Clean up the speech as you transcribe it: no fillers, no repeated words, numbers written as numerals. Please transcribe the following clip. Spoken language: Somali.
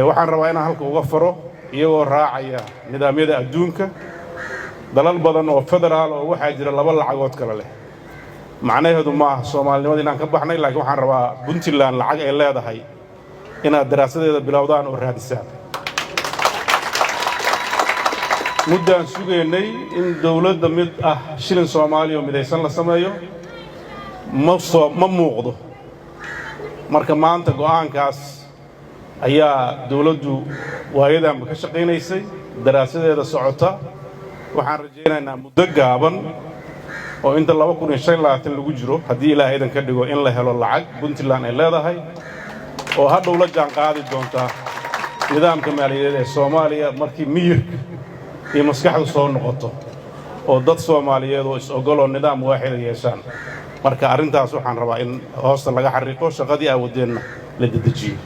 waxaan rabaa inaan halka uga faro iyagoo raacaya nidaamyada adduunka dalal badan oo federaal oo waxaa jira laba lacagood kala leh macnaheedu ma aha Soomaalinimada inaan ka baxnay laakiin waxaan rabaa Puntland lacag ay leedahay inaad daraasadeeda bilowdaan oo raadisaan muddaan sugaynay in dawladda mid ah shilin Soomaaliya oo midaysan la sameeyo ma muuqdo marka maanta go'aankaas ayaa dawladdu waayadan ka shaqeynaysay daraasadeeda socota waxaan rajaynaynaa muddo gaaban oo inta 2025 lagu jiro haddii Ilaahay idan ka dhigo in la helo lacag Puntland ay leedahay oo hadhow la jaan qaadi doonta nidaamka maaliyadeed ee Soomaaliya markii miyirka iyo maskaxdu soo noqoto oo dad Soomaaliyeed oo is ogol nidaam waaxid yeeshaan marka arrintaas waxaan rabaa in hoosta laga xariiqo shaqadii awoodeenna la dedejiyo